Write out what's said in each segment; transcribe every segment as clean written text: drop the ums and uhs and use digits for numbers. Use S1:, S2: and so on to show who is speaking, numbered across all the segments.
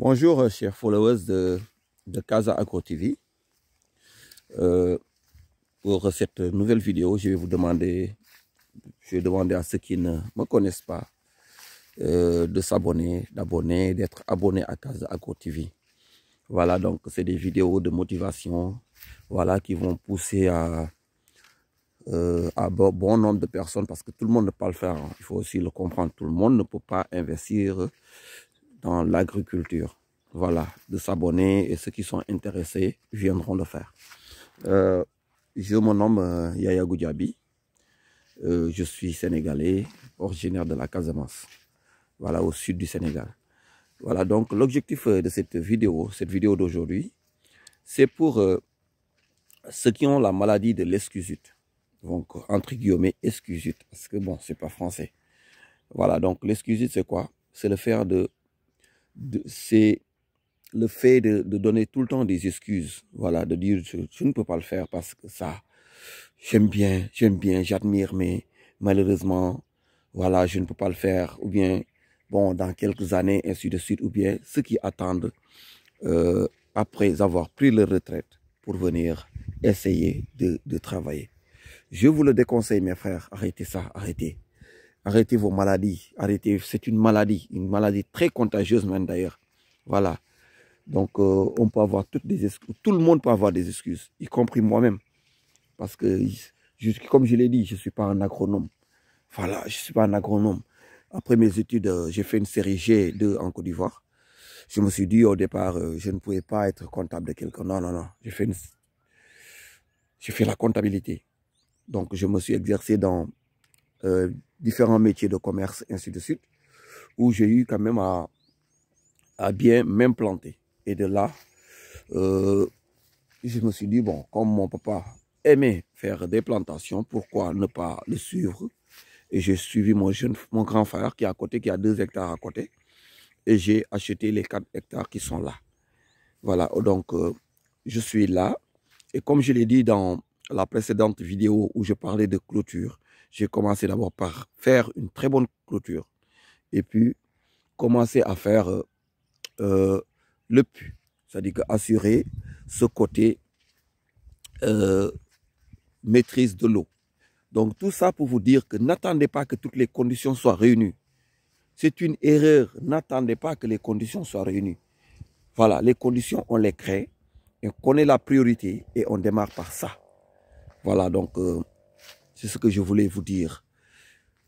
S1: Bonjour, chers followers de Casa Agro TV. Pour cette nouvelle vidéo, je vais demander à ceux qui ne me connaissent pas de s'abonner, d'être abonné à Casa Agro TV. Voilà, donc c'est des vidéos de motivation, voilà, qui vont pousser à bon nombre de personnes, parce que tout le monde ne peut pas le faire, hein. Il faut aussi le comprendre, tout le monde ne peut pas investir dans l'agriculture. Voilà, de s'abonner, et ceux qui sont intéressés viendront le faire. Je me nomme Yaya Goudiaby. Je suis sénégalais, originaire de la Casamance, voilà, au sud du Sénégal. Voilà, donc l'objectif de cette vidéo d'aujourd'hui, c'est pour ceux qui ont la maladie de l'escusite. Donc, entre guillemets, escusite, parce que bon, c'est pas français. Voilà, donc l'escusite, c'est quoi? C'est le fait de donner tout le temps des excuses. Voilà, de dire je ne peux pas le faire parce que ça, j'aime bien, j'admire, mais malheureusement, voilà, je ne peux pas le faire. Ou bien, bon, dans quelques années, ainsi de suite. Ou bien, ceux qui attendent après avoir pris leur retraite pour venir essayer de travailler. Je vous le déconseille, mes frères, arrêtez ça, arrêtez. Arrêtez vos maladies, arrêtez, c'est une maladie très contagieuse même d'ailleurs. Voilà. Donc, on peut avoir toutes des excuses, tout le monde peut avoir des excuses, y compris moi-même. Parce que, comme je l'ai dit, je ne suis pas un agronome. Voilà, je ne suis pas un agronome. Après mes études, j'ai fait une série G2 en Côte d'Ivoire. Je me suis dit au départ, je ne pouvais pas être comptable de quelqu'un. Non, non, non. J'ai fait la comptabilité. Donc, je me suis exercé dans différents métiers de commerce, ainsi de suite, où j'ai eu quand même à bien m'implanter. Et de là, je me suis dit, bon, comme mon papa aimait faire des plantations, pourquoi ne pas le suivre? Et j'ai suivi mon grand frère qui est à côté, qui a 2 hectares à côté. Et j'ai acheté les 4 hectares qui sont là. Voilà, donc je suis là. Et comme je l'ai dit dans la précédente vidéo où je parlais de clôture, j'ai commencé d'abord par faire une très bonne clôture. Et puis, commencer à faire le puits. C'est-à-dire assurer ce côté maîtrise de l'eau. Donc tout ça pour vous dire que n'attendez pas que toutes les conditions soient réunies. C'est une erreur. N'attendez pas que les conditions soient réunies. Voilà, les conditions, on les crée, on connaît la priorité et on démarre par ça. Voilà, donc c'est ce que je voulais vous dire.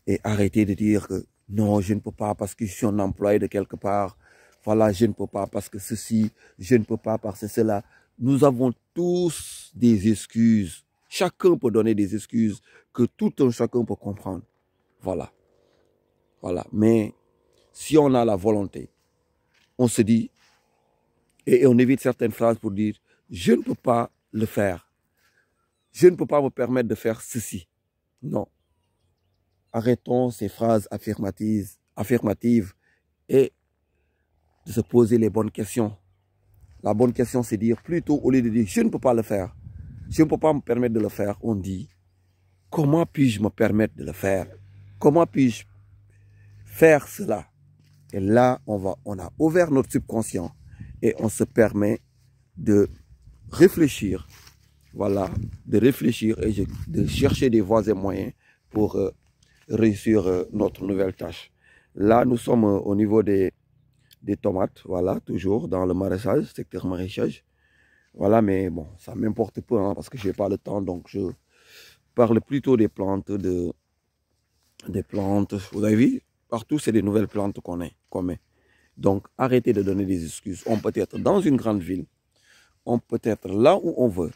S1: Et arrêtez de dire que non, je ne peux pas parce que je suis un employé de quelque part. Voilà, je ne peux pas parce que ceci, je ne peux pas parce que cela. Nous avons tous des excuses. Chacun peut donner des excuses que tout un chacun peut comprendre. Voilà. Voilà. Mais si on a la volonté, on se dit, et on évite certaines phrases pour dire, je ne peux pas le faire. Je ne peux pas me permettre de faire ceci. Non. Arrêtons ces phrases affirmatives et de se poser les bonnes questions. La bonne question, c'est dire plutôt, au lieu de dire, je ne peux pas le faire, je ne peux pas me permettre de le faire, on dit, comment puis-je me permettre de le faire? Comment puis-je faire cela? Et là, on a ouvert notre subconscient et on se permet de réfléchir, voilà, de réfléchir et de chercher des voies et moyens pour réussir notre nouvelle tâche. Là, nous sommes au niveau des tomates, voilà, toujours dans le maraîchage, secteur maraîchage. Voilà, mais bon, ça m'importe peu, hein, parce que je n'ai pas le temps, donc je parle plutôt des plantes, des plantes. Vous avez vu, partout, c'est des nouvelles plantes qu'on met. Donc, arrêtez de donner des excuses. On peut être dans une grande ville, on peut être là où on veut.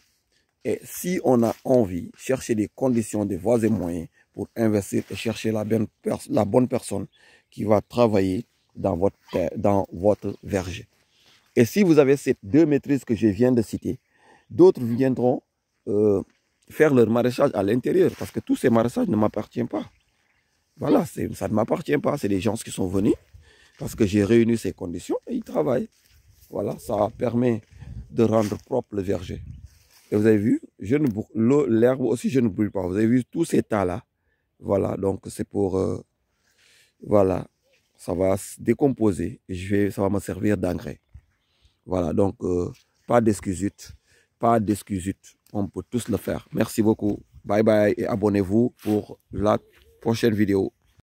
S1: Et si on a envie, chercher des conditions, des voies et moyens pour investir et chercher la bonne personne qui va travailler dans votre verger. Et si vous avez ces 2 maîtrises que je viens de citer, d'autres viendront faire leur maraîchage à l'intérieur, parce que tous ces maraîchages ne m'appartiennent pas. Voilà, ça ne m'appartient pas. C'est des gens qui sont venus parce que j'ai réuni ces conditions et ils travaillent. Voilà, ça permet de rendre propre le verger. Et vous avez vu, l'herbe aussi, je ne brûle pas. Vous avez vu tous ces tas-là. Voilà, donc c'est pour... voilà, ça va se décomposer et ça va me servir d'engrais. Voilà, donc pas d'excuses. Pas d'excuses. On peut tous le faire. Merci beaucoup. Bye bye et abonnez-vous pour la prochaine vidéo.